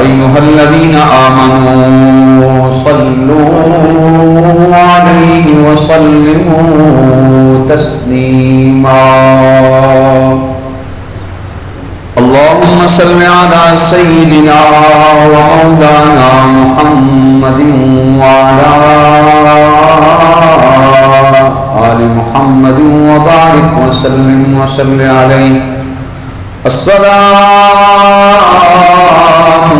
أيها الذين آمنوا صلوا عليه وسلموا تسليما اللهم صل على سيدنا ومولانا محمد وعلى آل محمد وبارك وسلم وصل عليه الصلاة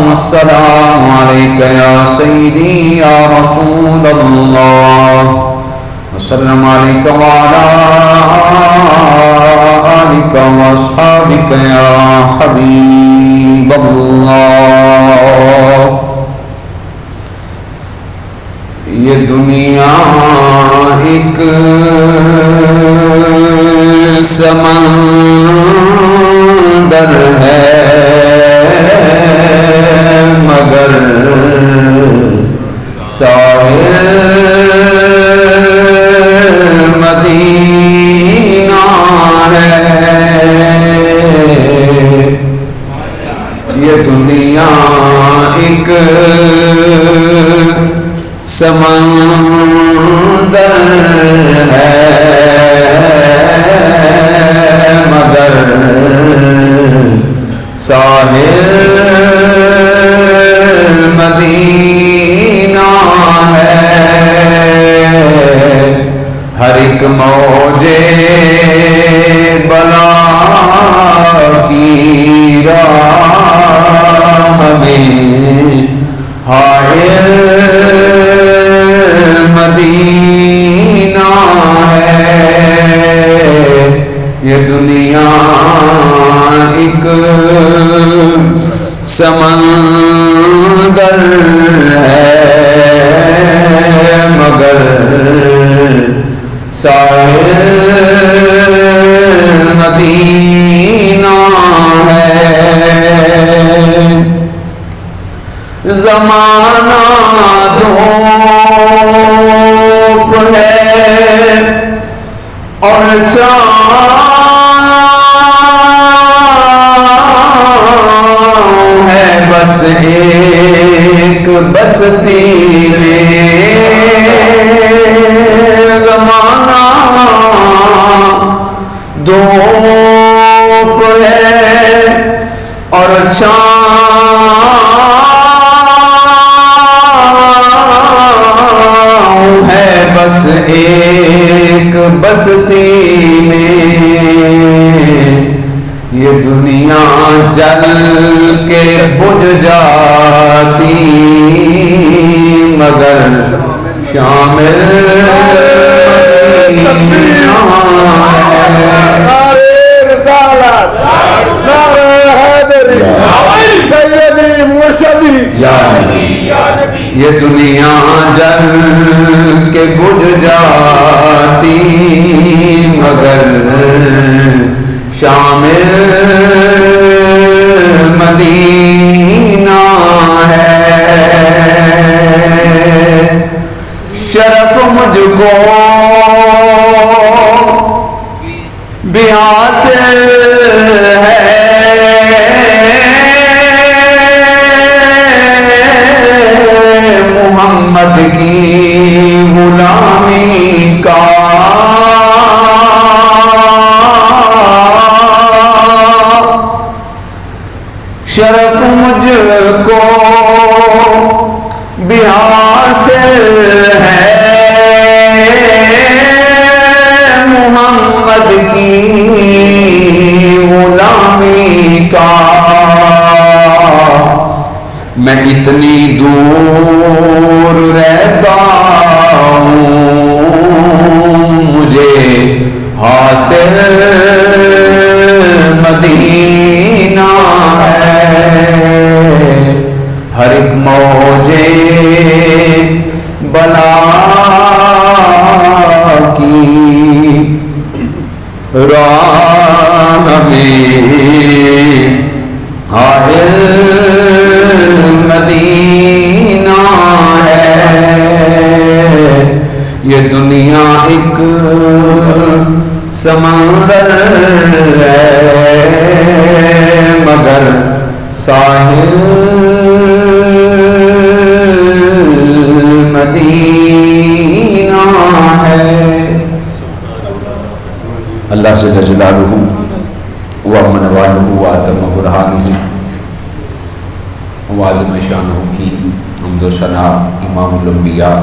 والسلام عليك يا سيدي يا رسول الله وسلم عليك وعلى آلك وأصحابك يا حبيب الله یہ دنیا ایک سمندر ہے مگر ساحل مدینہ ہے یہ دنیا ایک سمندر ہے مگر ساحل مدینہ ہے ہر ایک موجے بلا کی راہ میں حائل مدینہ ہے یہ دنیا ایک سمندر ہے مگر ساحل مدینہ ہے زمانہ دھوپ ہے اور چاند ہے بس ایک بستی میں زمانہ دھوپ ہے اور چاند ہے بس ایک بستی میں یہ دنیا جل کے بجھ جاتی مگر شامل یہ دنیا جل کے بجھ جاتی مگر شامل مدینہ ہے شرف مجھ کو بھی حاصل ہے محمد کی غلامی کا شرف مجھ کو بھی حاصل ہے محمد کی غلامی کا میں اتنی دور رہتا ہوں مجھے حاصل مدینہ ہے ہر ایک موجے بلا کی راہ میں حائل مدینہ ہے یہ دنیا ایک سمندر ہے مگر ساحل اللہ جل جلالہ وامن والہ واتم برہانہ وعظم شانہ کی حمد و ثنا امام الانبیاء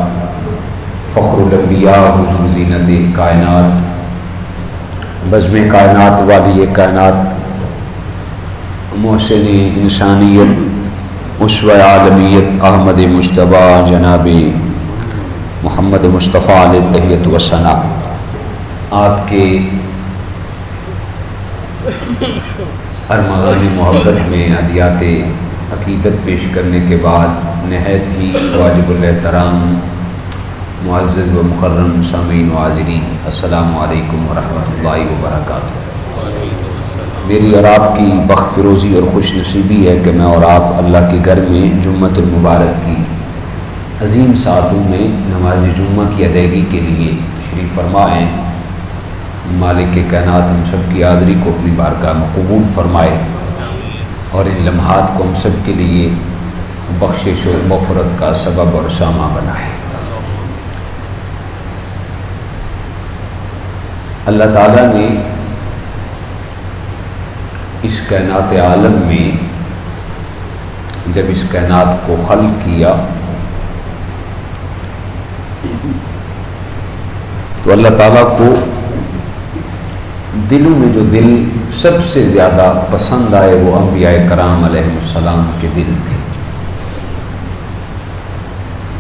فخر الانبیاء حضور زینت کائنات بزم کائنات والی کائنات محسن انسانیت اسوہ عالمیت احمد مجتبی جناب محمد مصطفیٰ علیہ تحیت و ثنا، آپ کے ارمغان محبت میں ادیات عقیدت پیش کرنے کے بعد نہایت ہی واجب الاحترام معزز و مکرم سامعین و حاضرین، السلام علیکم ورحمۃ اللہ وبرکاتہ۔ میری اور آپ کی بخت فروزی اور خوش نصیبی ہے کہ میں اور آپ اللہ کے گھر میں جمعۃ المبارک کی عظیم ساعتوں میں نماز جمعہ کی ادائیگی کے لیے تشریف فرما ہیں۔ مالک کائنات ہم سب کی حاضری کو اپنی بارگاہ میں قبول فرمائے اور ان لمحات کو ہم سب کے لیے بخشش و مغفرت کا سبب اور سامہ بنائے۔ اللہ تعالیٰ نے اس کائنات عالم میں جب اس کائنات کو خلق کیا تو اللہ تعالیٰ کو دلوں میں جو دل سب سے زیادہ پسند آئے وہ انبیاء کرام علیہ السلام کے دل تھے،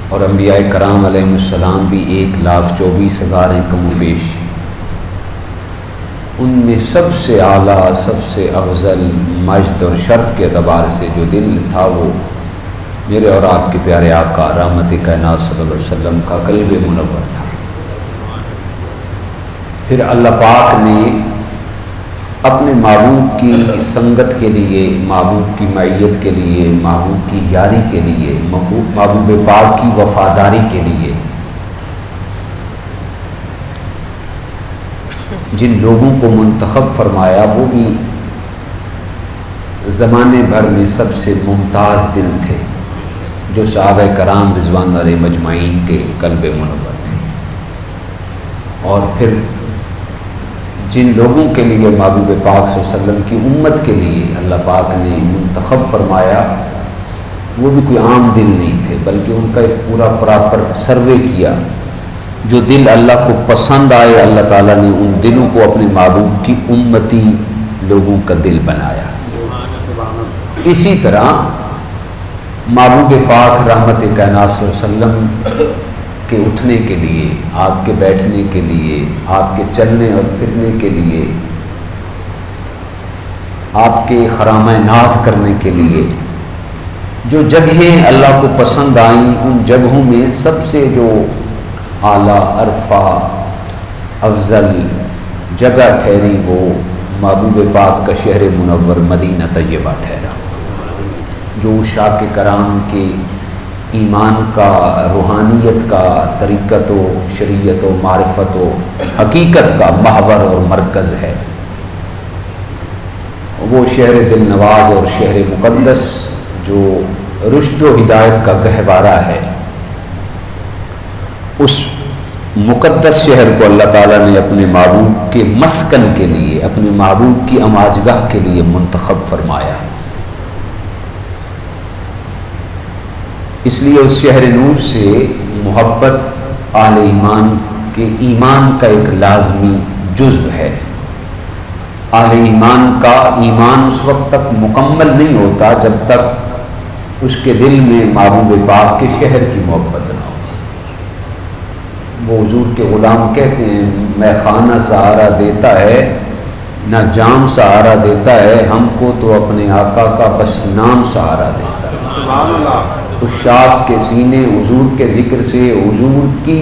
اور انبیاء کرام علیہ السلام بھی 1,24,000 ہیں کم و بیش۔ ان میں سب سے اعلیٰ، سب سے افضل مجد اور شرف کے اعتبار سے جو دل تھا وہ میرے اور آپ کے پیارے آقا رحمت کائنات صلی اللہ علیہ وسلم کا قلب منور تھا۔ پھر اللہ پاک نے اپنے محبوب کی سنگت کے لیے، محبوب کی معیت کے لیے، محبوب کی یاری کے لیے، محبوب پاک کی وفاداری کے لیے جن لوگوں کو منتخب فرمایا وہ بھی زمانے بھر میں سب سے ممتاز دل تھے، جو صحابہ کرام رضوان علیہ مجمعین کے قلب منور تھے۔ اور پھر جن لوگوں کے لیے محبوب پاک صلی اللہ علیہ وسلم کی امت کے لیے اللہ پاک نے منتخب فرمایا وہ بھی کوئی عام دل نہیں تھے، بلکہ ان کا ایک پورا پراپر سروے کیا۔ جو دل اللہ کو پسند آئے اللہ تعالیٰ نے ان دلوں کو اپنے محبوب کی امتی لوگوں کا دل بنایا۔ اسی طرح محبوب پاک رحمت کائنات صلی اللہ علیہ وسلم کے اٹھنے کے لیے، آپ کے بیٹھنے کے لیے، آپ کے چلنے اور پھرنے کے لیے، آپ کے خرامہ ناز کرنے کے لیے جو جگہیں اللہ کو پسند آئیں، ان جگہوں میں سب سے جو اعلیٰ عرفہ افضل جگہ ٹھہری وہ محبوب پاک کا شہر منور مدینہ طیبہ ٹھہرا، جو عشاق کرام کے ایمان کا، روحانیت کا، طریقت و شریعت و معرفت و حقیقت کا محور اور مرکز ہے۔ وہ شہر دل نواز اور شہر مقدس جو رشد و ہدایت کا گہوارہ ہے، اس مقدس شہر کو اللہ تعالیٰ نے اپنے محبوب کے مسکن کے لیے، اپنے محبوب کی اماجگاہ کے لیے منتخب فرمایا۔ اس لیے اس شہر نور سے محبت اہل ایمان کے ایمان کا ایک لازمی جزو ہے۔ اہل ایمان کا ایمان اس وقت تک مکمل نہیں ہوتا جب تک اس کے دل میں محبوب پاک کے شہر کی محبت نہ ہو۔ وہ حضور کے غلام کہتے ہیں میں خانہ سہارا دیتا ہے نہ جام سہارا دیتا ہے، ہم کو تو اپنے آقا کا بس نام سہارا دیتا ہے۔ سبحان اللہ۔ عشاق کے سینے حضور کے ذکر سے، حضور کی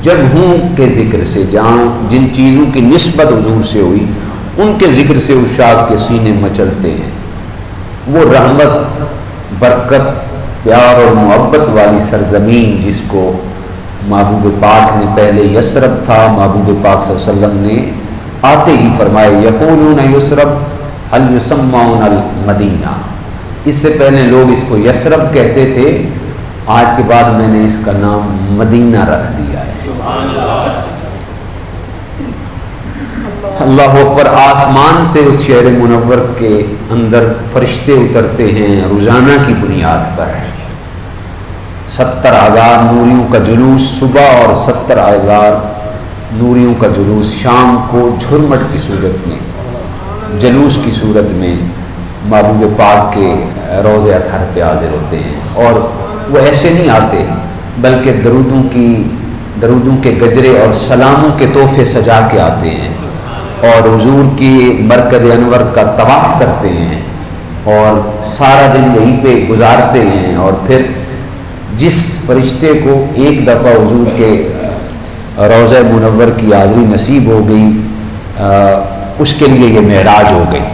جگہوں کے ذکر سے، جہاں جن چیزوں کی نسبت حضور سے ہوئی ان کے ذکر سے عشاق کے سینے مچلتے ہیں۔ وہ رحمت، برکت، پیار اور محبت والی سرزمین جس کو محبوب پاک نے پہلے یثرب تھا، محبوب پاک صلی اللہ علیہ وسلم نے آتے ہی فرمائے یقولون یثرب هل یسمون المدینہ، اس سے پہلے لوگ اس کو یثرب کہتے تھے، آج کے بعد میں نے اس کا نام مدینہ رکھ دیا ہے۔ اللہ اکبر، آسمان سے اس شہر منور کے اندر فرشتے اترتے ہیں روزانہ کی بنیاد پر، 70,000 نوریوں کا جلوس صبح اور 70,000 نوریوں کا جلوس شام کو جھرمٹ کی صورت میں، جلوس کی صورت میں محبوب پاک کے روضہ اطہر پہ حاضر ہوتے ہیں، اور وہ ایسے نہیں آتے بلکہ درودوں کے گجرے اور سلاموں کے تحفے سجا کے آتے ہیں، اور حضور کی مرکز انور کا طواف کرتے ہیں اور سارا دن یہیں پہ گزارتے ہیں، اور پھر جس فرشتے کو ایک دفعہ حضور کے روضہ منور کی حاضری نصیب ہو گئی، اس کے لیے یہ معراج ہو گئی،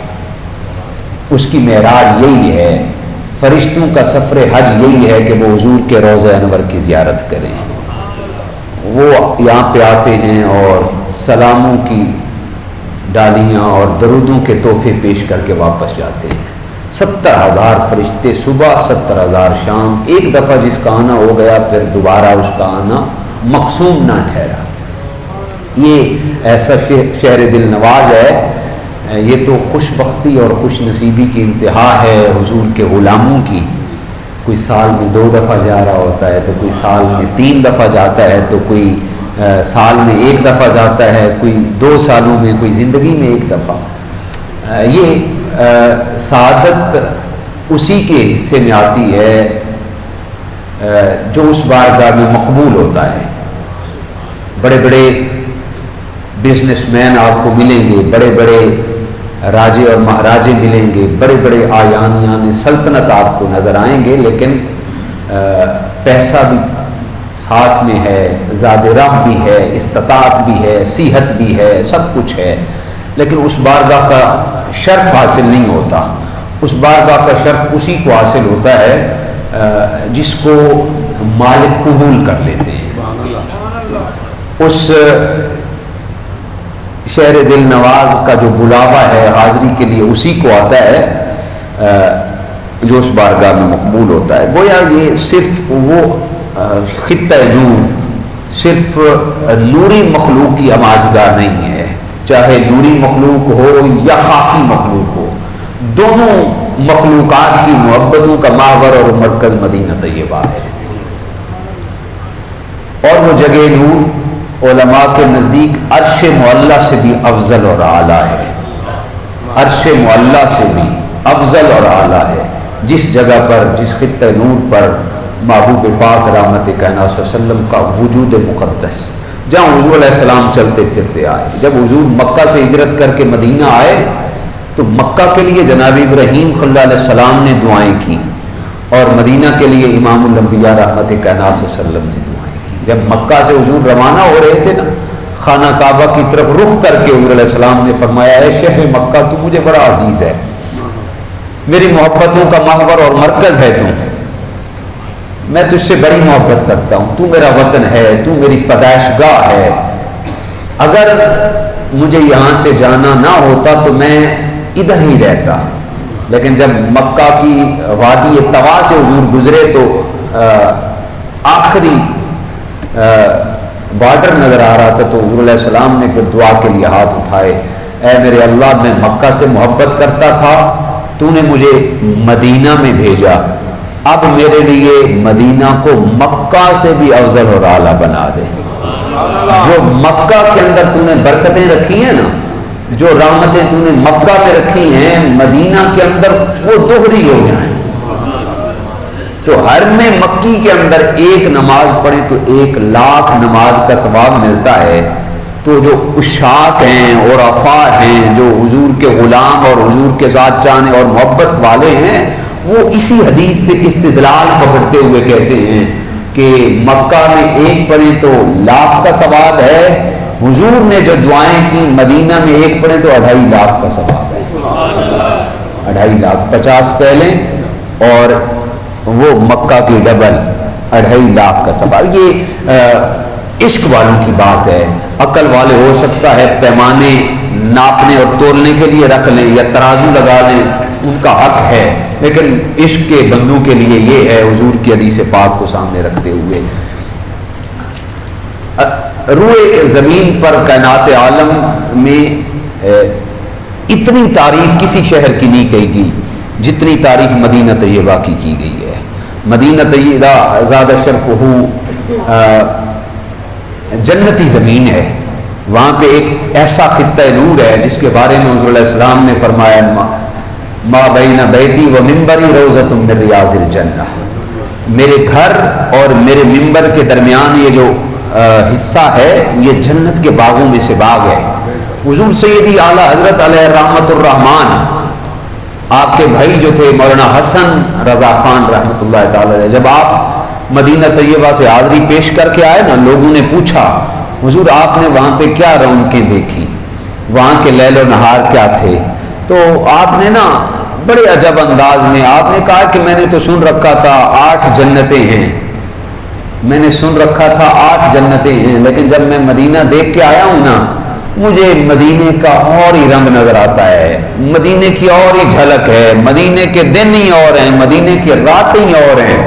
اس کی معراج یہی ہے، فرشتوں کا سفر حج یہی ہے کہ وہ حضور کے روضہ انور کی زیارت کریں، وہ یہاں پہ آتے ہیں اور سلاموں کی ڈالیاں اور درودوں کے تحفے پیش کر کے واپس جاتے ہیں۔ 70,000 فرشتے صبح، 70,000 شام، ایک دفعہ جس کا آنا ہو گیا پھر دوبارہ اس کا آنا مقسوم نہ ٹھہرا۔ یہ ایسا شہر دل نواز ہے، یہ تو خوش بختی اور خوش نصیبی کی انتہا ہے حضور کے غلاموں کی۔ کوئی سال میں 2 دفعہ جا رہا ہوتا ہے، تو کوئی سال میں 3 دفعہ جاتا ہے، تو کوئی سال میں 1 دفعہ جاتا ہے، کوئی 2 سالوں میں، کوئی زندگی میں 1 دفعہ۔ یہ سعادت اسی کے حصے میں آتی ہے جو اس بارگاہ میں مقبول ہوتا ہے۔ بڑے بڑے بزنس مین آپ کو ملیں گے، بڑے بڑے راجے اور مہاراجے ملیں گے، بڑے بڑے آیان سلطنت آپ کو نظر آئیں گے، لیکن پیسہ بھی ساتھ میں ہے، زاد راہ بھی ہے، استطاعت بھی ہے، صحت بھی ہے، سب کچھ ہے، لیکن اس بارگاہ کا شرف حاصل نہیں ہوتا۔ اس بارگاہ کا شرف اسی کو حاصل ہوتا ہے جس کو مالک قبول کر لیتے ہیں۔ اس شہر دل نواز کا جو بلاوا ہے حاضری کے لیے، اسی کو آتا ہے جو اس بارگاہ میں مقبول ہوتا ہے۔ گویا یہ صرف وہ خطہ نور، صرف نوری مخلوق کی آماجگاہ نہیں ہے، چاہے نوری مخلوق ہو یا خاکی مخلوق ہو، دونوں مخلوقات کی محبتوں کا محور اور مرکز مدینہ طیبہ ہے۔ اور وہ جگہ نور علماء کے نزدیک عرش معلی سے بھی افضل اور اعلیٰ ہے، عرش معلی سے بھی افضل اور اعلیٰ ہے۔ جس جگہ پر، جس خطہ نور پر محبوب پاک رحمت کائنات صلی اللہ علیہ وسلم کا وجود مقدس، جہاں حضور علیہ السلام چلتے پھرتے آئے۔ جب حضور مکہ سے ہجرت کر کے مدینہ آئے تو مکہ کے لیے جناب ابراہیم صلی اللہ علیہ السلام نے دعائیں کی، اور مدینہ کے لیے امام الانبیاء رحمت کائنات صلی اللہ علیہ وسلم نے دعائیں کی۔ جب مکہ سے حضور روانہ ہو رہے تھے نا، خانہ کعبہ کی طرف رخ کر کے حضور علیہ السلام نے فرمایا، اے شہر مکہ، تو مجھے بڑا عزیز ہے، میری محبتوں کا محور اور مرکز ہے، میں تجھ سے بڑی محبت کرتا ہوں، تو میرا وطن ہے، تو میری پیدائش گاہ ہے۔ اگر مجھے یہاں سے جانا نہ ہوتا تو میں ادھر ہی رہتا، لیکن جب مکہ کی وادی طوا سے حضور گزرے تو آخری بارڈر نظر آ رہا تھا، تو حضور علیہ السلام نے پھر دعا کے لیے ہاتھ اٹھائے، اے میرے اللہ، میں مکہ سے محبت کرتا تھا، تو نے مجھے مدینہ میں بھیجا، اب میرے لیے مدینہ کو مکہ سے بھی افضل اور اعلیٰ بنا دے۔ جو مکہ کے اندر تو نے برکتیں رکھی ہیں نا، جو رحمتیں تو نے مکہ میں رکھی ہیں، مدینہ کے اندر وہ دوہری ہو جائیں۔ تو ہر میں مکی کے اندر ایک نماز پڑھیں تو 1,00,000 نماز کا ثواب ملتا ہے۔ تو جو عشاق ہیں اور عفار ہیں، جو حضور کے غلام اور حضور کے ساتھ چاہنے اور محبت والے ہیں، وہ اسی حدیث سے استدلال پکڑتے ہوئے کہتے ہیں کہ مکہ میں 1 پڑھیں تو 1,00,000 کا ثواب ہے، حضور نے جو دعائیں کی مدینہ میں 1 پڑھیں تو 2,50,000 کا ثواب ہے۔ 2,50,000 50 پہلے اور وہ مکہ کی ڈبل 2,50,000 کا ثواب۔ یہ عشق والوں کی بات ہے، عقل والے ہو سکتا ہے پیمانے ناپنے اور تولنے کے لیے رکھ لیں یا ترازو لگا لیں، ان کا حق ہے، لیکن عشق کے بندوں کے لیے یہ ہے حضور کی حدیث پاک کو سامنے رکھتے ہوئے۔ روئے زمین پر کائنات عالم میں اتنی تعریف کسی شہر کی نہیں کہی گئی جتنی تعریف مدینہ طیبہ کی گئی ہے. مدینہ طیبہ زیادہ شرف ہو جنتی زمین ہے. وہاں پہ ایک ایسا خطہ نور ہے جس کے بارے میں حضور علیہ السلام نے فرمایا ما بین بیتی و منبری روضۃ من ریاض الجنہ. میرے گھر اور میرے منبر کے درمیان یہ جو حصہ ہے یہ جنت کے باغوں میں سے باغ ہے. حضور سیدی اعلیٰ حضرت علیہ رحمت الرحمان آپ کے بھائی جو تھے مولانا حسن رضا خان رحمۃ اللہ تعالی علیہ، جب آپ مدینہ طیبہ سے حاضری پیش کر کے آئے نا، لوگوں نے پوچھا حضور آپ نے وہاں پہ کیا رونقیں دیکھی، وہاں کے لیل و نہار کیا تھے؟ تو آپ نے نا بڑے عجب انداز میں آپ نے کہا کہ میں نے تو سن رکھا تھا 8 جنتیں ہیں، میں نے سن رکھا تھا 8 جنتیں ہیں، لیکن جب میں مدینہ دیکھ کے آیا ہوں نا مجھے مدینے کا اور ہی رنگ نظر آتا ہے، مدینے کی اور ہی جھلک ہے، مدینے کے دن ہی اور ہیں، مدینے کی راتیں ہی اور ہیں.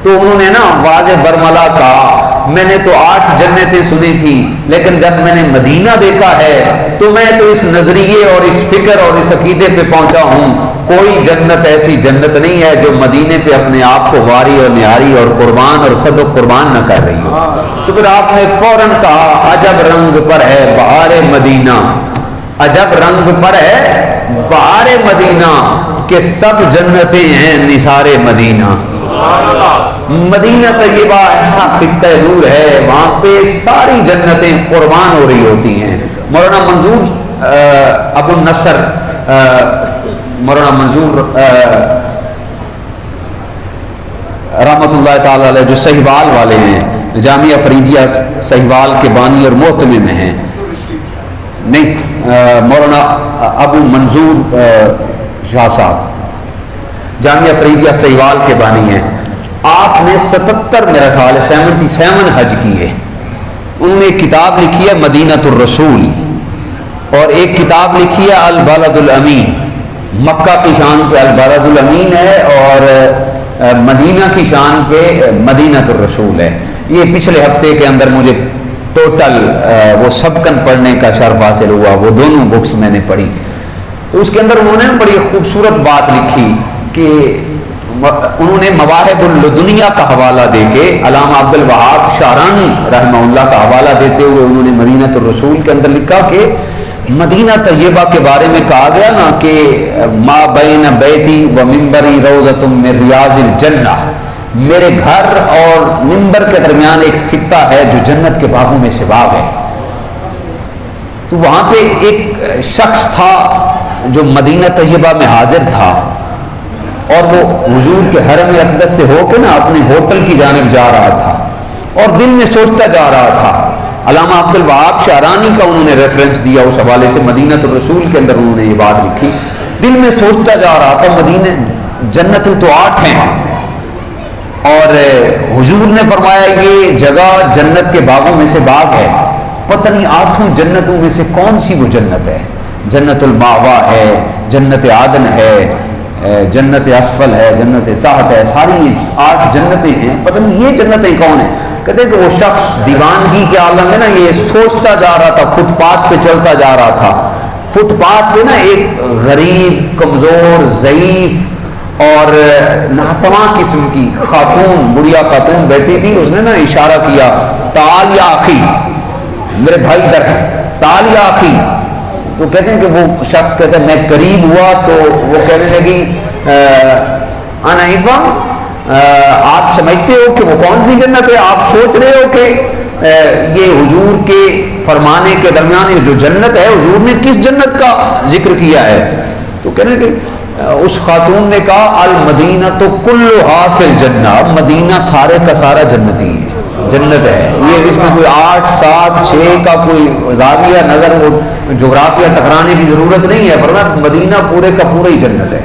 تو انہوں نے نا واضح برملا کہا میں نے تو 8 جنتیں سنی تھی لیکن جب میں نے مدینہ دیکھا ہے تو میں تو اس نظریے اور اس فکر اور اس عقیدے پہ پہنچا ہوں کوئی جنت ایسی جنت نہیں ہے جو مدینے پہ اپنے آپ کو واری اور نہاری اور قربان اور صدق قربان نہ کر رہی ہو. تو پھر آپ نے فوراً کہا عجب رنگ پر ہے بہار مدینہ، عجب رنگ پر ہے بہار مدینہ کہ سب جنتیں ہیں نثار مدینہ. مدینہ طیبہ ایسا خطہ نور ہے، وہاں پہ ساری جنتیں قربان ہو رہی ہوتی ہیں. مولانا منظور ابو النصر مولانا منظور رحمۃ اللہ تعالی علیہ جو صہیوال والے ہیں، جامعہ فریدیہ صہیوال کے بانی اور محتمم میں ہیں، نہیں مولانا ابو منظور شاہ صاحب جامعہ فریدیہ صہیوال کے بانی ہیں. آپ نے 77 میرا خیال ہے 77 حج کیے. انہوں نے ایک کتاب لکھی ہے مدینۃ الرسول اور ایک کتاب لکھی ہے البلد الامین. مکہ کی شان پہ البلد الامین ہے اور مدینہ کی شان پہ مدینۃ الرسول ہے. یہ پچھلے ہفتے کے اندر مجھے ٹوٹل وہ سبکن پڑھنے کا شرف حاصل ہوا، وہ دونوں بکس میں نے پڑھی. تو اس کے اندر انہوں نے بڑی خوبصورت بات لکھی کہ انہوں نے مواہب الدنیا کا حوالہ دے کے علامہ عبد الوہاب شعرانی رحمہ اللہ کا حوالہ دیتے ہوئے انہوں نے مدینۃ الرسول کے اندر لکھا کہ مدینہ طیبہ کے بارے میں کہا گیا نا کہ ما بین بیتی و منبری روضۃ من ریاض الجنہ، میرے گھر اور منبر کے درمیان ایک خطہ ہے جو جنت کے باغوں میں سے باغ ہے. تو وہاں پہ ایک شخص تھا جو مدینہ طیبہ میں حاضر تھا اور وہ حضور کے حرم اقدس سے ہو کے نا اپنے ہوٹل کی جانب جا رہا تھا اور دل میں سوچتا جا رہا تھا. علامہ عبد الوہاب شعرانی کا انہوں نے ریفرنس دیا اس حوالے سے، مدینۃ الرسول کے اندر انہوں نے یہ بات لکھی. دل میں سوچتا جا رہا تھا مدینہ جنتیں تو 8 ہیں اور حضور نے فرمایا یہ جگہ جنت کے باغوں میں سے باغ ہے، پتہ نہیں 8 جنتوں میں سے کون سی وہ جنت ہے. جنت المأوا ہے، جنت عدن ہے، جنت اسفل ہے، جنت تحت ہے، ساری 8 جنتیں ہیں. پتہ نہیں یہ جنتیں کون ہیں. کہتے ہیں کہ وہ شخص دیوانگی کے عالم میں نا یہ سوچتا جا رہا تھا، فٹ پاتھ پہ چلتا جا رہا تھا. فٹ پاتھ پہ نا ایک غریب کمزور ضعیف اور ناتواں قسم کی خاتون، بڑھیا خاتون بیٹھی تھی. اس نے نا اشارہ کیا تعال یا اخی، میرے بھائی در تعال یا اخی. تو کہتے ہیں کہ وہ شخص کہتا ہے میں قریب ہوا تو وہ کہنے لگی انائفا، آپ سمجھتے ہو کہ وہ کون سی جنت ہے؟ آپ سوچ رہے ہو کہ یہ حضور کے فرمانے کے درمیان یہ جو جنت ہے حضور نے کس جنت کا ذکر کیا ہے؟ تو کہنے کہ اس خاتون نے کہا المدینہ تو کلھا فی الجنہ، مدینہ سارے کا سارا جنتی جنت ہے. یہ اس میں کوئی 8 7 6 کا کوئی زاویہ نظر وہ جغرافیہ ٹکرانے کی ضرورت نہیں ہے، فرمایا مدینہ پورے کا پورا ہی جنت ہے.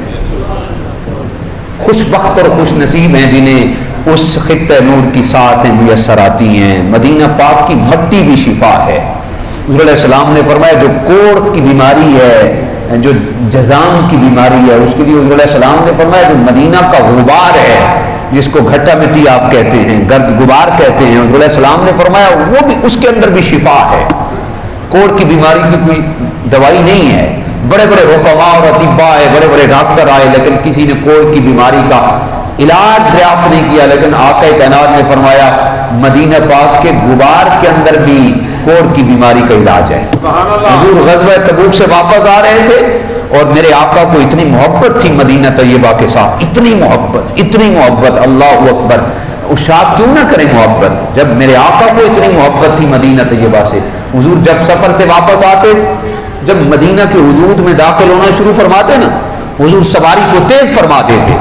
خوش بخت اور خوش نصیب ہیں جنہیں اس خطہ نور کی ساتیں میسر آتی ہیں. مدینہ پاک کی مٹی بھی شفا ہے. حضور علیہ السلام نے فرمایا جو کوڑ کی بیماری ہے، جو جزام کی بیماری ہے، اس کے لیے حضور علیہ السلام نے فرمایا جو مدینہ کا غبار ہے جس کو گھٹا مٹی آپ کہتے ہیں، گرد غبار کہتے ہیں، حضور علیہ السلام نے فرمایا وہ بھی اس کے اندر بھی شفا ہے. کوڑ کی بیماری کی کوئی دوائی نہیں ہے، بڑے بڑے حکما اور اطباء آئے، بڑے بڑے ڈاکٹر آئے، لیکن کسی نے کوڑ کی بیماری کا علاج دریافت نہیں کیا. لیکن آقا کائنات نے فرمایا مدینہ پاک کے غبار کے اندر بھی کوڑ کی بیماری کا علاج ہے. حضور غزوہ تبوک سے واپس آ رہے تھے اور میرے آقا کو اتنی محبت تھی مدینہ طیبہ کے ساتھ، اتنی محبت، اللہ اکبر. اشاق کیوں نہ کریں محبت جب میرے آقا کو اتنی محبت تھی مدینہ طیبہ سے. حضور جب سفر سے واپس آتے، جب مدینہ کے حدود میں داخل ہونا شروع فرماتے نا، حضور سواری کو تیز فرما دیتے.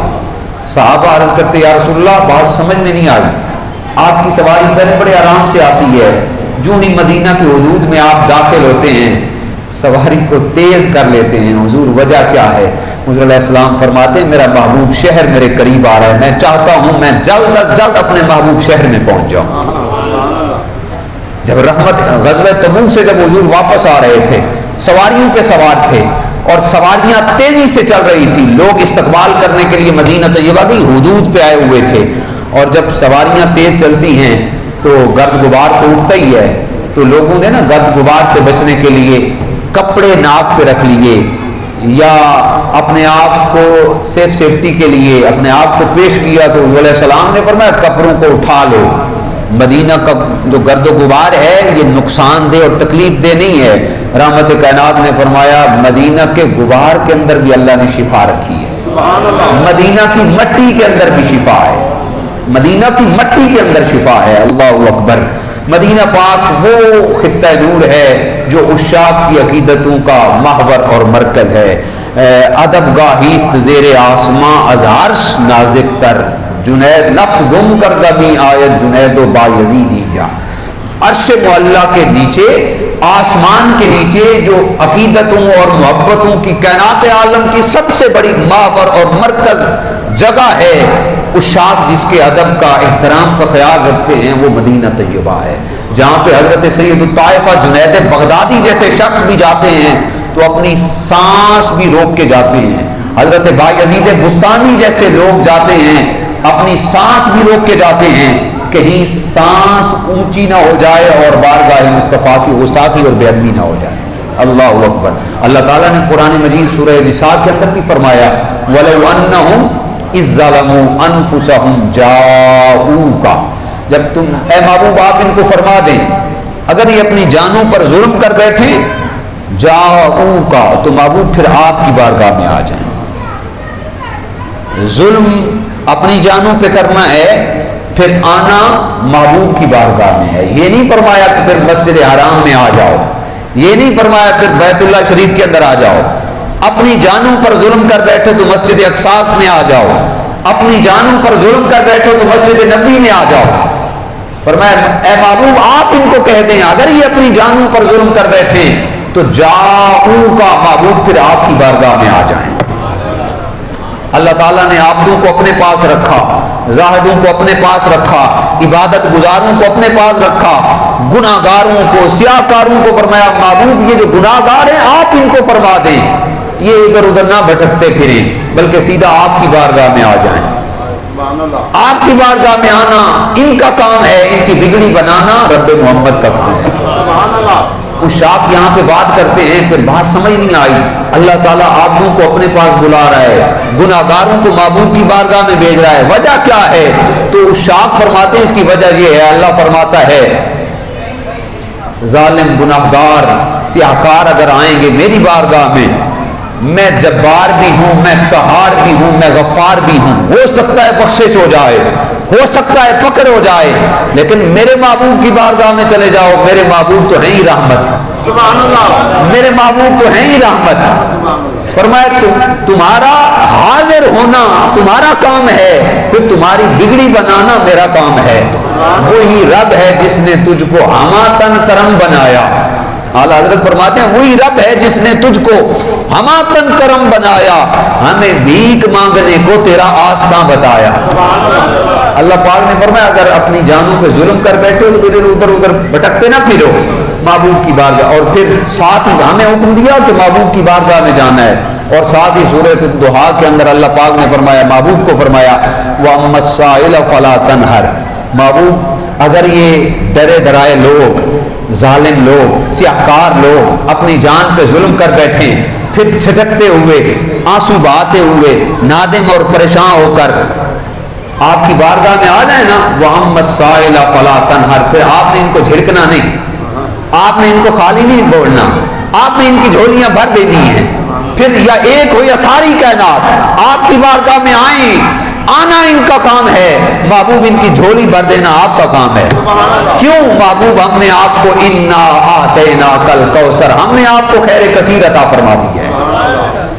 صحابہ عرض کرتے یا رسول اللہ بات سمجھ میں نہیں آئی، آپ کی سواری بڑے آرام سے آتی ہے، جو ہی مدینہ کے حدود میں آپ داخل ہوتے ہیں سواری کو تیز کر لیتے ہیں. حضور وجہ کیا ہے؟ حضور علیہ السلام فرماتے ہیں میرا محبوب شہر میرے قریب آ رہا ہے، میں چاہتا ہوں میں جلد از جلد اپنے محبوب شہر میں پہنچ جاؤں. جب رحمت غزوہ تبوک سے جب حضور واپس آ رہے تھے، سواریوں پہ سوار تھے اور سواریاں تیزی سے چل رہی تھی، لوگ استقبال کرنے کے لیے مدینہ طیبہ کی حدود پہ آئے ہوئے تھے. اور جب سواریاں تیز چلتی ہیں تو گرد غبار تو اٹھتا ہی ہے، تو لوگوں نے نا گرد غبار سے بچنے کے لیے کپڑے ناک پہ رکھ لیے، یا اپنے آپ کو سیفٹی کے لیے اپنے آپ کو پیش کیا. تو علیہ السلام نے فرمایا کپڑوں کو اٹھا لو. مدینہ کا جو گرد و غبار ہے یہ نقصان دہ اور تکلیف دہ نہیں ہے. رحمت کائنات نے فرمایا مدینہ کے غبار کے اندر بھی اللہ نے شفا رکھی ہے، مدینہ کی مٹی کے اندر بھی شفا ہے، مدینہ کی مٹی کے اندر شفا ہے. اللہ اکبر. مدینہ پاک وہ خطہ نور ہے جو عشاق کی عقیدتوں کا محور اور مرکز ہے. ادب گاہیست زیر آسماں از عرش نازک تر، جنید نفس گم کر دبی آیت جنید و بایزیدی جا. عرش معلیٰ کے نیچے، آسمان کے نیچے جو عقیدتوں اور محبتوں کی کائنات عالم کی سب سے بڑی محور اور مرکز جگہ ہے، عشاق جس کے ادب کا احترام کا خیال رکھتے ہیں وہ مدینہ طیبہ ہے، جہاں پہ حضرت سید الطائفہ جنید بغدادی جیسے شخص بھی جاتے ہیں تو اپنی سانس بھی روک کے جاتے ہیں. حضرت بایزید بستانی جیسے لوگ جاتے ہیں اپنی سانس بھی روک کے جاتے ہیں، کہیں سانس اونچی نہ ہو جائے اور بارگاہ مصطفیٰ کی گستاخی اور بے ادبی نہ ہو جائے. اللہ اکبر. اللہ تعالیٰ نے قرآن مجید سورہ نساء کے اندر بھی فرمایا وَلَوْ أَنَّهُمْ اِذْ ظَلَمُوا أَنفُسَهُمْ جَاءُوكَ. جب تم اے محبوب آپ ان کو فرما دیں اگر یہ اپنی جانوں پر ظلم کر بیٹھے جاءوكَ تو محبوب پھر آپ کی بارگاہ میں آ جائیں. ظلم اپنی جانوں پہ کرنا ہے پھر آنا محبوب کی بارگاہ میں ہے. یہ نہیں فرمایا کہ پھر مسجد حرام میں آ جاؤ، یہ نہیں فرمایا پھر بیت اللہ شریف کے اندر آ جاؤ. اپنی جانوں پر ظلم کر بیٹھے تو مسجد اقصی میں آ جاؤ، اپنی جانوں پر ظلم کر بیٹھے تو مسجد نبوی میں آ جاؤ. فرمایا اے محبوب آپ ان کو کہہ دیں اگر یہ اپنی جانوں پر ظلم کر بیٹھے تو جاؤ کا محبوب پھر آپ کی بارگاہ میں آ جائیں. اللہ تعالیٰ نے عابدوں کو اپنے پاس رکھا، زاہدوں کو اپنے پاس رکھا، عبادت گزاروں کو اپنے پاس رکھا، گناہ گاروں کو سیاہ کاروں کو فرمایا محبوب یہ جو گناہ گار ہیں آپ ان کو فرما دیں یہ ادھر ادھر نہ بھٹکتے پھریں بلکہ سیدھا آپ کی بارگاہ میں آ جائیں. آپ کی بارگاہ میں آنا ان کا کام ہے، ان کی بگڑی بنانا رب محمد کا کام ہے. عشاق یہاں پہ بات کرتے ہیں پھر بات سمجھ نہیں آئی. اللہ تعالیٰ عابدوں کو اپنے پاس بلا رہا ہے، گناہ گاروں کو محبوب کی بارگاہ میں بھیج رہا ہے. وجہ کیا ہے؟ تو عشاق فرماتے ہیں اس کی وجہ یہ ہے، اللہ فرماتا ہے ظالم گناہ گار سیاہکار اگر آئیں گے میری بارگاہ میں جبار بھی ہوں، میں قہار بھی ہوں، میں غفار بھی ہوں. ہو سکتا ہے بخشش ہو جائے، ہو سکتا ہے پکڑ ہو جائے، لیکن میرے محبوب کی بارگاہ میں چلے جاؤ، میرے محبوب تو ہیں ہی رحمت، میرے محبوب تو ہیں ہی رحمت. فرمایا تمہارا حاضر ہونا تمہارا کام ہے، پھر تمہاری بگڑی بنانا میرا کام ہے. وہی رب ہے جس نے تجھ کو ہماتن کرم بنایا. اعلیٰ حضرت فرماتے ہیں وہی رب ہے جس نے تجھ کو ہماتن کرم بنایا، ہمیں بھیک مانگنے کو تیرا آستاں بتایا. اللہ پاک نے فرمایا اگر اپنی جانوں پہ ظلم کر بیٹھے تو ادھر ادھر بھٹکتے نہ پھرو محبوب کی بارگاہ. اور پھر ساتھ ہی ہمیں حکم دیا کہ محبوب کی بارگاہ میں جانا ہے. اور ساتھ ہی سورۃ الضحیٰ کے اندر اللہ پاک نے فرمایا محبوب کو فرمایا وَأَمَّا السَّائِلَ فَلَا تَنْهَرْ. محبوب اگر یہ ڈرے ڈرائے لوگ ظالم لوگ، سیاہکار لوگ اپنی جان پہ ظلم کر بیٹھے، پھر چھچکتے ہوئے، آنسو بہاتے ہوئے، نادم اور پریشان ہو کر آپ کی بارگاہ میں آ جائے نا، وَأَمَّا السَّائِلَ فَلَا تَنْهَرْ، پھر آپ نے ان کو جھڑکنا نہیں، آپ نے ان کو خالی نہیں بولنا، آپ نے ان کی جھولیاں بھر دینی ہیں، پھر یا ایک ہو یا ساری کائنات آپ کی بارگاہ میں آئیں، آنا ان کا کام ہے، محبوب ان کی جھولی بھر دینا آپ کا کام ہے۔ کیوں محبوب؟ ہم نے آپ کو انا آتیناک الکوثر، ہم نے آپ کو خیر کثیر عطا فرما دی ہے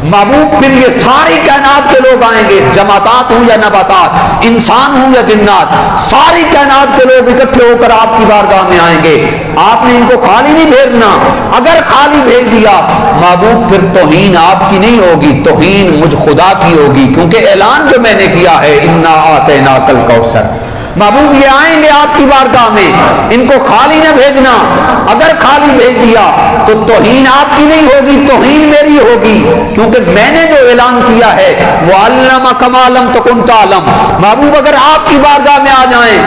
محبوب۔ پھر یہ ساری کائنات کے لوگ آئیں گے، جماعتات ہوں یا نباتات، انسان ہوں یا جنات، ساری کائنات کے لوگ اکٹھے ہو کر آپ کی بارگاہ میں آئیں گے، آپ نے ان کو خالی نہیں بھیجنا، اگر خالی بھیج دیا محبوب پھر توہین آپ کی نہیں ہوگی، توہین مجھ خدا کی ہوگی، کیونکہ اعلان جو میں نے کیا ہے انا آتیناک الکوثر۔ محبوب یہ آئیں گے آپ کی بارگاہ میں، ان کو خالی نہ بھیجنا، اگر خالی بھیج دیا تو توہین آپ کی نہیں ہوگی، توہین میری ہوگی، کیونکہ میں نے جو اعلان کیا ہے وہ علمک ما لم تکن تعلم۔ محبوب اگر آپ کی بارگاہ میں آ جائیں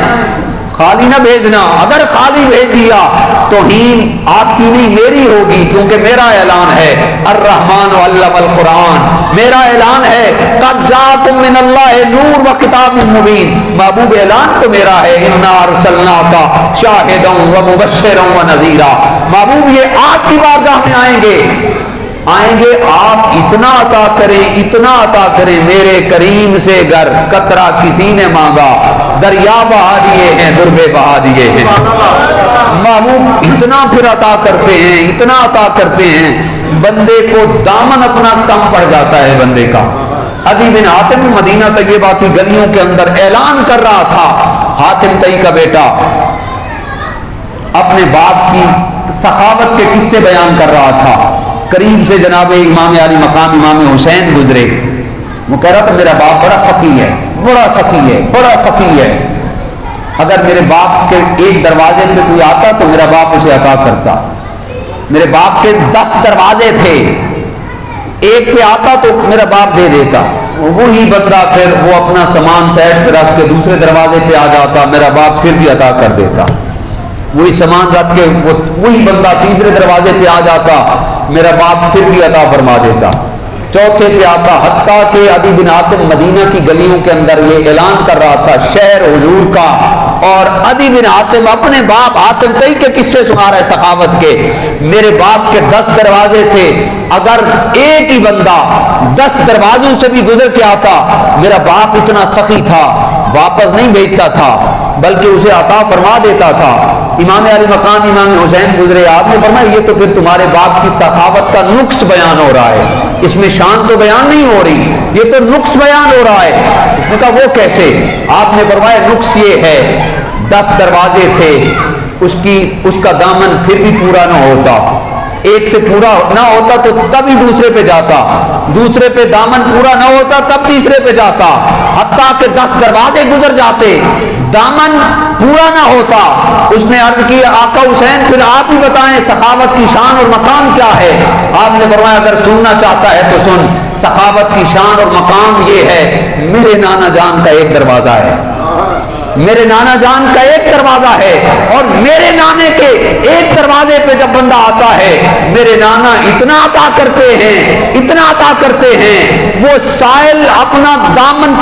خالی نہ بھیجنا، اگر خالی بھیج دیا توہین آپ کی نہیں میری ہوگی، کیونکہ میرا اعلان ہے الرحمن علم القرآن، میرا اعلان ہے قد جاءکم من اللہ نور و کتاب مبین۔ محبوب اعلان تو میرا ہے انا ارسلناک شاہدا و مبشرا و نذیرا۔ محبوب یہ آپ کی بارگاہ میں آئیں گے آپ اتنا عطا کریں، اتنا عطا کریں، میرے کریم سے گر قطرہ کسی نے مانگا، دریا بہا دیے ہیں، دربے بہا دیے ہیں۔ محبوب اتنا پھر عطا کرتے ہیں، اتنا عطا کرتے ہیں، بندے کو دامن اپنا کم پڑ جاتا ہے بندے کا۔ عدی بن حاتم مدینہ طیبہ کی گلیوں کے اندر اعلان کر رہا تھا، حاتم طئی کا بیٹا اپنے باپ کی سخاوت کے قصے بیان کر رہا تھا، قریب سے جناب امام علی مقام امام حسین گزرے، وہ کہہ رہا تھا میرا باپ بڑا سخی ہے، بڑا سخی ہے، بڑا سخی ہے، اگر میرے باپ کے ایک دروازے پہ کوئی آتا تو میرا باپ اسے عطا کرتا، میرے باپ کے 10 دروازے تھے، ایک پہ آتا تو میرا باپ دے دیتا، وہی بندہ پھر وہ اپنا سامان سیٹ پہ رکھ کے دوسرے دروازے پہ آ جاتا، میرا باپ پھر بھی عطا کر دیتا، وہی سامان رکھ کے وہی بندہ تیسرے دروازے پہ آ جاتا، میرا باپ پھر بھی عطا فرما دیتا، چوتھے پہ آتا، حتیٰ کہ عدی بن حاتم مدینہ کی گلیوں کے اندر یہ اعلان کر رہا تھا شہر حضور کا، اور عدی بن حاتم اپنے باپ حاتم طئی کے قصے سنا رہے سخاوت کے، میرے باپ کے 10 دروازے تھے، اگر ایک ہی بندہ 10 دروازوں سے بھی گزر کے آتا، میرا باپ اتنا سخی تھا، واپس نہیں بھیجتا تھا بلکہ اسے عطا فرما دیتا تھا۔ امام علی مقام امام حسین گزرے، آپ نے فرمایا یہ تو پھر تمہارے باپ کی سخاوت کا نقص بیان ہو رہا ہے، اس میں شان تو بیان نہیں ہو رہی، یہ تو نقص بیان ہو رہا ہے۔ اس نے کہا وہ کیسے؟ آپ نے فرمایا نقص یہ ہے 10 دروازے تھے، اس کا دامن پھر بھی پورا نہ ہوتا، ایک سے پورا نہ ہوتا تو تب ہی دوسرے پہ جاتا، دوسرے پہ دامن پورا نہ ہوتا تب تیسرے پہ جاتا، حتیٰ کہ 10 دروازے گزر جاتے، دامن پورا نہ ہوتا۔ اس نے عرض کی آقا حسین پھر آپ ہی بتائیں سخاوت کی شان اور مقام کیا ہے؟ آپ نے فرمایا اگر سننا چاہتا ہے تو سن، سخاوت کی شان اور مقام یہ ہے میرے نانا جان کا ایک دروازہ ہے، میرے نانا جان کا ایک دروازہ ہے، اور میرے نانے کے ایک دروازے پہ جب بندہ آتا ہے میرے نانا اتنا عطا کرتے ہیں، اتنا عطا کرتے ہیں، وہ سائل اپنا دامن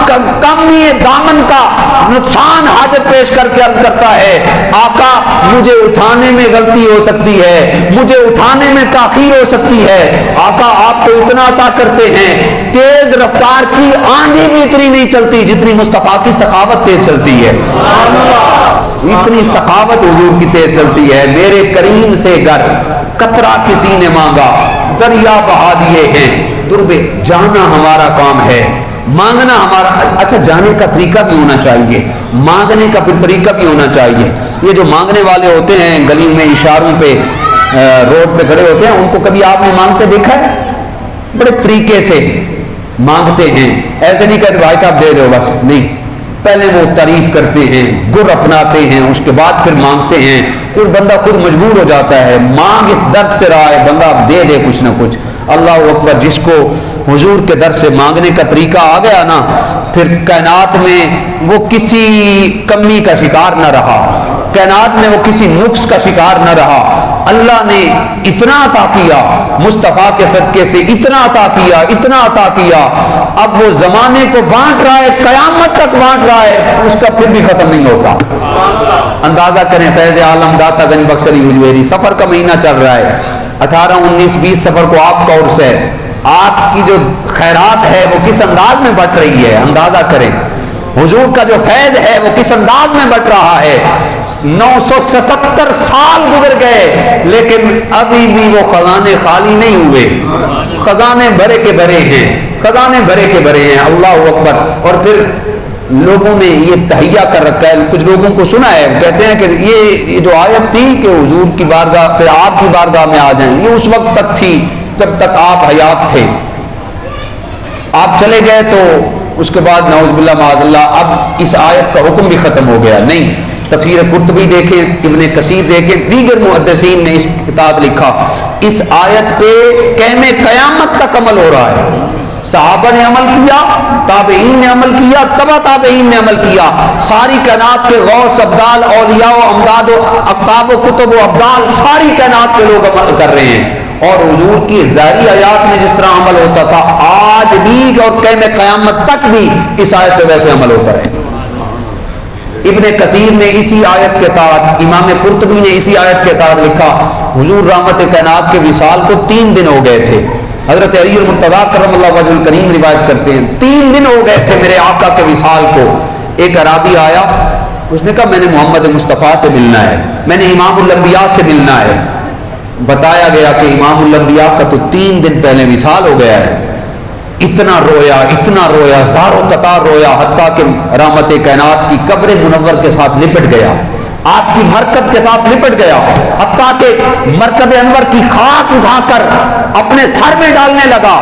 کمی دامن کا نقصان حاجت پیش کر کے عرض کرتا ہے آقا مجھے اٹھانے میں غلطی ہو سکتی ہے، مجھے اٹھانے میں تاخیر ہو سکتی ہے، آقا آپ تو اتنا عطا کرتے ہیں، تیز رفتار کی آندھی بھی اتنی نہیں چلتی جتنی مصطفیٰ کی سخاوت تیز چلتی ہے، اتنی سخاوت حضور کی تیز چلتی ہے۔ میرے کریم سے گر قطرہ کسی نے مانگا، دریا بہا دیے ہیں، دربے جانا ہمارا کام ہے، مانگنا ہمارا، اچھا جانے کا طریقہ بھی ہونا چاہیے، مانگنے کا پھر طریقہ بھی ہونا چاہیے۔ یہ جو مانگنے والے ہوتے ہیں گلی میں اشاروں پہ روڈ پہ کھڑے ہوتے ہیں، ان کو کبھی آپ نے مانگتے دیکھا ہے؟ بڑے طریقے سے مانگتے ہیں، ایسے نہیں کہتے بھائی صاحب دے دو بس، نہیں، پہلے وہ تعریف کرتے ہیں، گر اپناتے ہیں، اس کے بعد پھر مانگتے ہیں، پھر بندہ خود مجبور ہو جاتا ہے، مانگ اس درد سے رہا ہے، بندہ دے دے کچھ نہ کچھ۔ اللہ اکبر، جس کو حضور کے در سے مانگنے کا طریقہ آ گیا نا، پھر کائنات میں وہ کسی کمی کا شکار نہ رہا، کائنات میں وہ کسی نقص کا شکار نہ رہا. اللہ نے اتنا عطا کیا مصطفیٰ کے صدقے سے، اتنا عطا کیا، اتنا عطا کیا. اب وہ زمانے کو بانٹ رہا ہے، قیامت تک بانٹ رہا ہے، اس کا پھر بھی ختم نہیں ہوتا. اندازہ کریں فیض عالم داتا گنج بخش علی حجویری، سفر کا مہینہ چل رہا ہے، 18 19 20 سفر کو آپ کا عرس ہے. آپ کی جو خیرات ہے وہ کس انداز میں بٹ رہی ہے، اندازہ کریں. حضور کا جو فیض ہے وہ کس انداز میں بٹ رہا ہے. 977 سال گزر گئے لیکن ابھی بھی وہ خزانے خالی نہیں ہوئے، خزانے بھرے کے بھرے ہیں، خزانے بھرے کے بھرے ہیں. اللہ اکبر. اور پھر لوگوں نے یہ تہیا کر رکھا ہے، کچھ لوگوں کو سنا ہے کہتے ہیں کہ یہ جو آیت تھی کہ حضور کی بارگاہ پھر آپ کی بارگاہ میں آ جائیں، یہ اس وقت تک تھی جب تک آپ حیات تھے. آپ چلے گئے تو اس کے بعد نعوذ باللہ معاذ اللہ اب اس آیت کا حکم بھی ختم ہو گیا. نہیں، تفسیر قرطبی دیکھیں، ابن کثیر دیکھیں، دیگر محدثین نے اس کتاب لکھا اس آیت پہ قیامت تک عمل ہو رہا ہے. صحابہ نے عمل کیا، تابعین نے عمل کیا، تبع تابعین نے عمل کیا. ساری کائنات کے غوث ابدال اولیاء و امداد و اقطاب و کتب و ابدال ساری کائنات کے لوگ عمل کر رہے ہیں. اور حضور کی ظاہری حیات میں جس طرح عمل ہوتا تھا آج بھی اور قیامت تک بھی اس آیت پہ ویسے عمل ہوتا ہے. ابن کثیر نے اسی آیت کے تحت، امام قرطبی نے اسی آیت کے تحت لکھا حضور رحمت کائنات کے وصال کو 3 دن ہو گئے تھے. حضرت علی المرتضیٰ کرم اللہ وجہ الکریم روایت کرتے ہیں 3 دن ہو گئے تھے میرے آقا کے وصال کو. ایک عرابی آیا، اس نے کہا میں نے محمد مصطفیٰ سے ملنا ہے، میں نے امام الانبیاء سے ملنا ہے. بتایا گیا کہ امام الانبیاء کا تو 3 دن پہلے وصال ہو گیا ہے. اتنا رویا زار و قطار رویا حتیٰ کہ رحمت کائنات کی قبر منور کے ساتھ لپٹ گیا، آپ کی مرکز کے ساتھ لپٹ گیا، حتیٰ کہ مرکز انور کی خاک اٹھا کر اپنے سر میں ڈالنے لگا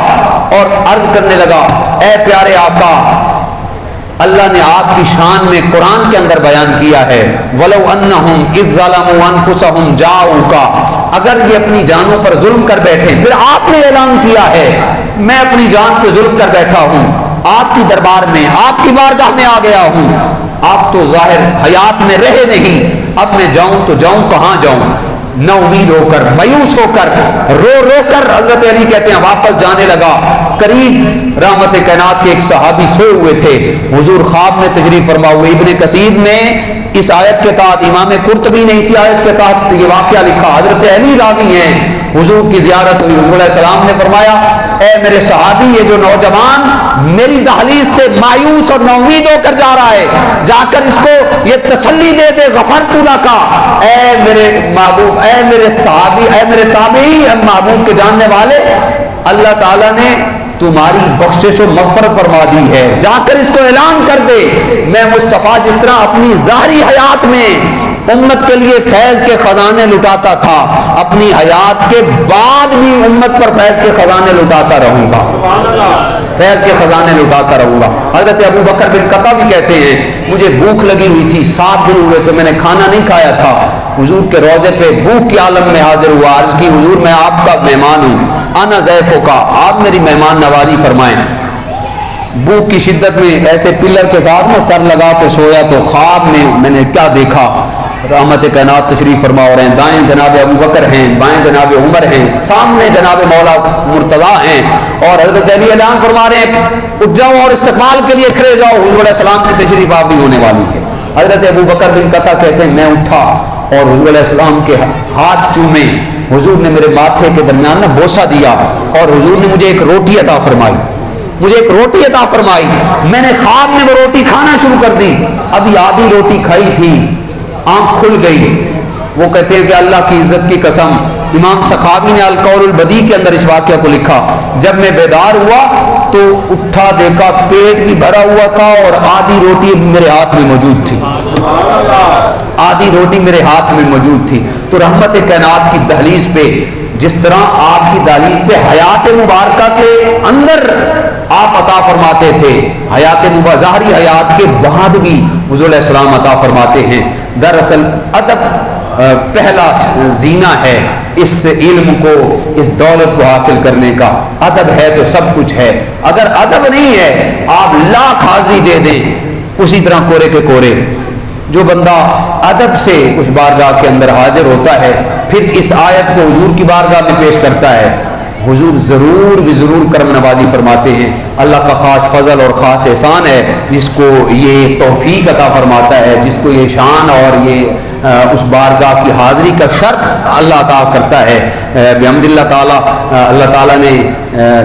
اور عرض کرنے لگا اے پیارے آقا، اللہ نے آپ کی شان میں قرآن کے اندر بیان کیا ہے وَلَوْ أَنَّهُمْ إِذْ ظَلَمُوا أَنفُسَهُمْ جَاءُوكَ، اگر یہ اپنی جانوں پر ظلم کر بیٹھے، پھر آپ نے اعلان کیا ہے میں اپنی جان پہ ظلم کر بیٹھا ہوں، آپ کی دربار میں آپ کی بارگاہ میں آ گیا ہوں، آپ تو ظاہر حیات میں رہے نہیں، اب میں جاؤں تو جاؤں کہاں جاؤں. نہ امید ہو کر، مایوس ہو کر، رو کر حضرت علی کہتے ہیں واپس جانے لگا. قریب رحمت کائنات کے ایک صحابی سوئے ہوئے تھے، حضور خواب میں تشریف فرما ہوئے. ابن کثیر نے اس آیت کے تحت، امام قرطبی نے اسی آیت کے تحت یہ واقعہ لکھا. حضرت علی راوی ہیں، حضور کی زیارت ہوئی، حضور علیہ السلام نے فرمایا اے میرے صحابی، یہ جو نوجوان میری دہلیز سے مایوس اور نا امید ہو کر جا رہا ہے، جا کر اس کو یہ تسلی دے دے غفرت لکا. اے میرے محبوب، اے میرے صحابی، اے میرے تابعی، اے محبوب کے جاننے والے، اللہ تعالیٰ نے تمہاری بخشش و مغفرت فرما دی ہے، جا کر اس کو اعلان کر دے میں مصطفیٰ جس طرح اپنی ظاہری حیات میں امت کے لیے فیض کے خزانے لٹاتا تھا، اپنی حیات کے بعد بھی امت پر فیض کے خزانے لٹاتا رہوں گا، فیض کے خزانے لٹاتا رہوں گا. حضرت ابو بکر بن قطع بھی کہتے ہیں مجھے بھوک لگی ہوئی تھی، 7 دن ہوئے تو میں نے کھانا نہیں کھایا تھا، حضور کے روضے پہ بھوک کے عالم میں حاضر ہوا، عرض کی حضور میں آپ کا مہمان ہوں، انا ضیفوں کا، آپ میری مہمان نوازی فرمائیں. بھوک کی شدت میں ایسے پلر کے ساتھ میں سر لگا کے سویا تو خواب میں نے کیا دیکھا، رحمت کائنات تشریف فرما ہو رہے ہیں، دائیں جناب ابو بکر ہیں، بائیں جناب عمر ہیں، سامنے جناب مولا مرتضیٰ ہیں، اور حضرت علی اعلان فرما رہے ہیں اٹھ جاؤ اور استقبال کے لیے کھڑے جاؤ، حضور علیہ السلام کی تشریف آوری ہونے والی ہے. حضرت ابو بکر بن قطع کہتے ہیں میں اٹھا اور حضور علیہ السلام کے ہاتھ چومے، حضور نے میرے ماتھے کے درمیان نہ بوسہ دیا اور حضور نے مجھے ایک روٹی عطا فرمائی، مجھے ایک روٹی عطا فرمائی. میں نے خواب میں وہ روٹی کھانا شروع کر دی، ابھی آدھی روٹی کھائی تھی، آنکھ کھل گئی. وہ کہتے ہیں کہ اللہ کی عزت کی قسم، امام سخاوی نے القول البدیع کے اندر اس واقعہ کو لکھا، جب میں بیدار ہوا تو اٹھا دیکھا پیٹ بھی بھرا ہوا تھا اور آدھی روٹی میرے ہاتھ میں موجود تھی، آدھی روٹی میرے ہاتھ میں موجود تھی. تو رحمت کائنات کی دہلیز پہ جس طرح آپ کی دہلیز پہ حیات مبارکہ کے اندر آپ عطا فرماتے تھے، حیات مبارکہ ظاہری حیات کے بعد بھی حضور علیہ السلام عطا فرماتے ہیں. دراصل ادب پہلا زینہ ہے اس علم کو، اس دولت کو حاصل کرنے کا. ادب ہے تو سب کچھ ہے، اگر ادب نہیں ہے آپ لاکھ حاضری دے دیں اسی طرح کورے کے کورے. جو بندہ ادب سے اس بارگاہ کے اندر حاضر ہوتا ہے، پھر اس آیت کو حضور کی بارگاہ میں پیش کرتا ہے، حضور ضرور کرم نوازی فرماتے ہیں۔ اللہ کا خاص فضل اور خاص احسان ہے جس کو یہ توفیق عطا فرماتا ہے، جس کو یہ شان اور یہ اس بارگاہ کی حاضری کا شرط اللہ عطا کرتا ہے۔ بحمد اللہ تعالیٰ، اللہ تعالیٰ نے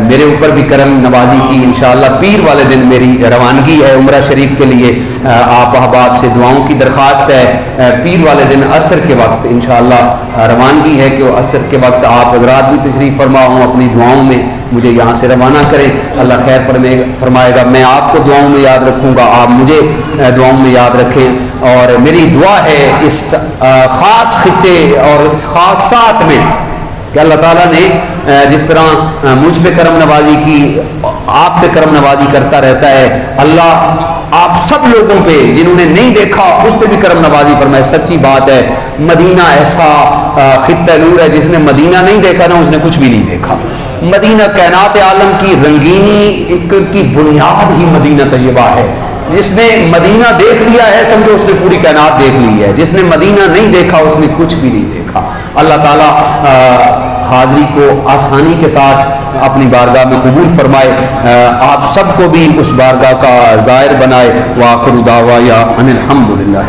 میرے اوپر بھی کرم نوازی کی۔ انشاءاللہ پیر والے دن میری روانگی ہے عمرہ شریف کے لیے، آپ احباب سے دعاؤں کی درخواست ہے۔ پیر والے دن عصر کے وقت انشاءاللہ روانگی ہے کہ وہ عصر کے وقت آپ حضرات بھی تشریف فرما ہوں، اپنی دعاؤں میں مجھے یہاں سے روانہ کریں۔ اللہ خیر فرمائے گا، میں آپ کو دعاؤں میں یاد رکھوں گا، آپ مجھے دعاؤں میں یاد رکھیں۔ اور میری دعا ہے اس خاص خطے اور اس خاص ساتھ میں کہ اللہ تعالیٰ نے جس طرح مجھ پہ کرم نوازی کی، آپ پہ کرم نوازی کرتا رہتا ہے، اللہ آپ سب لوگوں پہ جنہوں نے نہیں دیکھا اس پہ بھی کرم نوازی فرمائے۔ سچی بات ہے، مدینہ ایسا خطہ نور ہے، جس نے مدینہ نہیں دیکھا نا اس نے کچھ بھی نہیں دیکھا۔ مدینہ کائنات عالم کی رنگینی کی بنیاد ہی مدینہ طیبہ ہے۔ جس نے مدینہ دیکھ لیا ہے سمجھو اس نے پوری کائنات دیکھ لی ہے، جس نے مدینہ نہیں دیکھا اس نے کچھ بھی نہیں دیکھا۔ اللہ تعالیٰ حاضری کو آسانی کے ساتھ اپنی بارگاہ میں قبول فرمائے، آپ سب کو بھی اس بارگاہ کا زائر بنائے۔ وآخر دعوایا ان الحمدللہ۔